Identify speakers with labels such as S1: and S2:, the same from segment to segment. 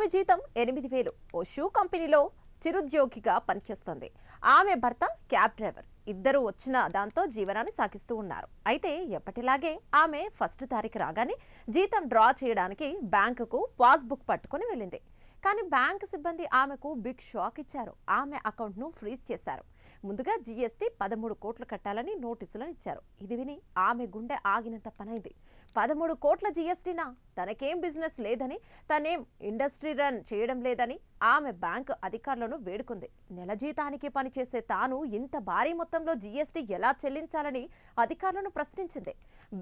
S1: ఆమె జీతం 8,000. ఓ షూ కంపెనీలో చిరుద్యోగిగా పనిచేస్తుంది. ఆమె భర్త క్యాబ్ డ్రైవర్. ఇద్దరు వచ్చిన దాంతో జీవనాన్ని సాగిస్తూ ఉన్నారు. అయితే ఎప్పటిలాగే ఆమె ఫస్ట్ తారీఖు రాగానే జీతం డ్రా చేయడానికి బ్యాంకుకు పాస్బుక్ పట్టుకుని వెళ్ళింది. కానీ బ్యాంకు సిబ్బంది ఆమెకు బిగ్ షాక్ ఇచ్చారు. ఆమె అకౌంట్ను ఫ్రీజ్ చేశారు. ముందుగా జీఎస్టీ 13 కోట్లు కట్టాలని నోటీసులను ఇచ్చారు. ఇది విని ఆమె గుండె ఆగినంత పనైంది. 13 కోట్ల జీఎస్టీనా? తనకేం బిజినెస్ లేదని, తనేం ఇండస్ట్రీ రన్ చేయడం లేదని ఆమె బ్యాంకు అధికారులను వేడుకుంది. నెల జీతానికి పనిచేసే తాను ఇంత భారీ మొత్తంలో జీఎస్టీ ఎలా చెల్లించాలని అధికారులను ప్రశ్నించింది.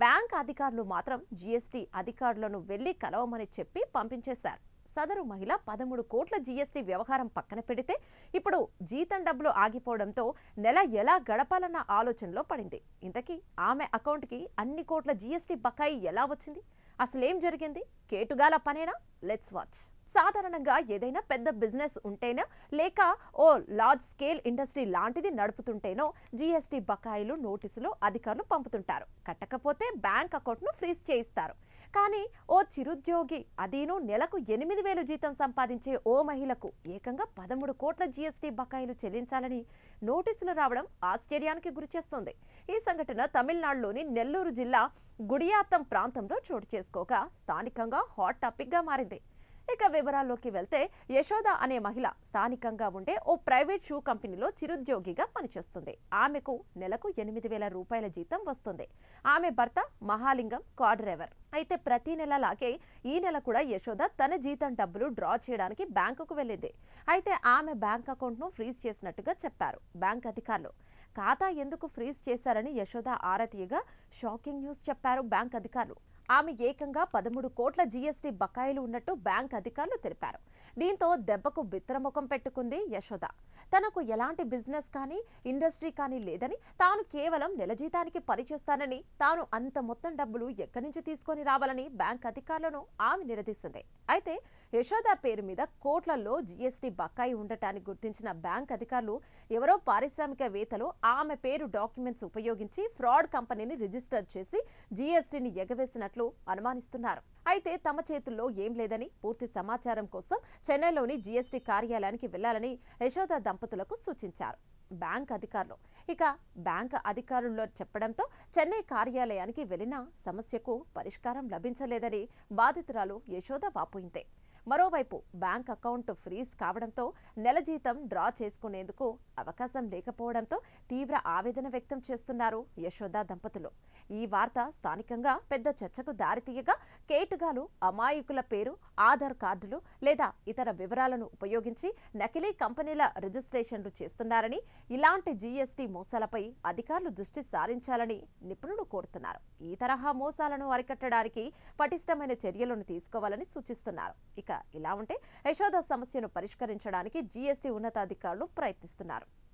S1: బ్యాంక్ అధికారులు మాత్రం జీఎస్టీ అధికారులను వెళ్లి కలవమని చెప్పి పంపించేశారు. సదరు మహిళ 13 కోట్ల జీఎస్టీ వ్యవహారం పక్కన పెడితే ఇప్పుడు జీతం డబ్బులు ఆగిపోవడంతో నెల ఎలా గడపాలన్న ఆలోచనలో పడింది. ఇంతకీ ఆమె అకౌంట్కి అన్ని కోట్ల జీఎస్టీ బకాయి ఎలా వచ్చింది? అసలేం జరిగింది? కేటుగాల పనేనా? Let's watch. సాధారణంగా ఏదైనా పెద్ద బిజినెస్ ఉంటేనో లేక ఓ లార్జ్ స్కేల్ ఇండస్ట్రీ లాంటిది నడుపుతుంటేనో జీఎస్టీ బకాయిలు నోటీసులు అధికారులు పంపుతుంటారు. కట్టకపోతే బ్యాంక్ అకౌంట్ను ఫ్రీజ్ చేయిస్తారు. కానీ ఓ చిరుద్యోగి, అదీను నెలకు 8,000 జీతం సంపాదించే ఓ మహిళకు ఏకంగా 13 కోట్ల జీఎస్టీ బకాయిలు చెల్లించాలని నోటీసులు రావడం ఆశ్చర్యానికి గురిచేస్తోంది. ఈ సంఘటన తమిళనాడులోని నెల్లూరు జిల్లా గుడియాత్తం ప్రాంతంలో చోటు చేసుకోగా స్థానికంగా హాట్ టాపిక్ గా మారింది. ఇక వివరాల్లోకి వెళ్తే, యశోద అనే మహిళ స్థానికంగా ఉండే ఓ ప్రైవేట్ షూ కంపెనీలో చిరుద్యోగిగా పనిచేస్తుంది. ఆమెకు నెలకు 8,000 రూపాయల జీతం వస్తుంది. ఆమె భర్త మహాలింగం కార్ డ్రైవర్. అయితే ప్రతి నెలలాగే ఈ నెల కూడా యశోద తన జీతం డబ్బులు డ్రా చేయడానికి బ్యాంకుకు వెళ్ళింది. అయితే ఆమె బ్యాంక్ అకౌంట్ను ఫ్రీజ్ చేసినట్టుగా చెప్పారు బ్యాంక్ అధికారులు. ఖాతా ఎందుకు ఫ్రీజ్ చేశారని యశోద ఆరా తీయగా షాకింగ్ న్యూస్ చెప్పారు బ్యాంక్ అధికారులు. ఆమె ఏకంగా 13 కోట్ల జీఎస్టీ బకాయిలు ఉన్నట్టు బ్యాంక్ అధికారులు తెలిపారు. దీంతో దెబ్బకు బిత్తరముఖం పెట్టుకుంది యశోద. తనకు ఎలాంటి బిజినెస్ కానీ ఇండస్ట్రీ కానీ లేదని, తాను కేవలం నెల జీతానికి పనిచేస్తానని, తాను అంత మొత్తం డబ్బులు ఎక్కడి నుంచి తీసుకొని రావాలని బ్యాంక్ అధికారులను ఆమె నిలదీసింది. అయితే యశోద పేరు మీద కోట్లలో జీఎస్టీ బకాయి ఉండటాన్ని గుర్తించిన బ్యాంక్ అధికారులు ఎవరో పారిశ్రామికవేత్తలు ఆమె పేరు డాక్యుమెంట్స్ ఉపయోగించి ఫ్రాడ్ కంపెనీని రిజిస్టర్ చేసి జీఎస్టీని ఎగవేసినట్లు అనుమానిస్తున్నారు. అయితే తమ చేతుల్లో ఏం లేదని, పూర్తి సమాచారం కోసం చెన్నైలోని జీఎస్టీ కార్యాలయానికి వెళ్లాలని యశోద దంపతులకు సూచించారు బ్యాంక్ అధికారులు. ఇక బ్యాంక్ అధికారుల్లో చెప్పడంతో చెన్నై కార్యాలయానికి వెళ్లిన సమస్యకు పరిష్కారం లభించలేదని బాధితురాలు యశోద వాపోయింది. మరోవైపు బ్యాంక్ అకౌంట్ ఫ్రీజ్ కావడంతో నెల జీతం డ్రా చేసుకునేందుకు అవకాశం లేకపోవడంతో తీవ్ర ఆవేదన వ్యక్తం చేస్తున్నారు యశోద దంపతులు. ఈ వార్త స్థానికంగా పెద్ద చర్చకు దారితీయగా కేటుగాలు అమాయకుల పేరు, ఆధార్ కార్డులు లేదా ఇతర వివరాలను ఉపయోగించి నకిలీ కంపెనీల రిజిస్ట్రేషన్లు చేస్తున్నారని, ఇలాంటి జీఎస్టీ మోసాలపై అధికారులు దృష్టి సారించాలని నిపుణులు కోరుతున్నారు. ఈ తరహా మోసాలను అరికట్టడానికి పటిష్టమైన చర్యలను తీసుకోవాలని సూచిస్తున్నారు. ఇక ఇలా ఉంటే యశోద సమస్యను పరిష్కరించడానికి జీఎస్టీ ఉన్నతాధికారులు ప్రయత్నిస్తున్నారు.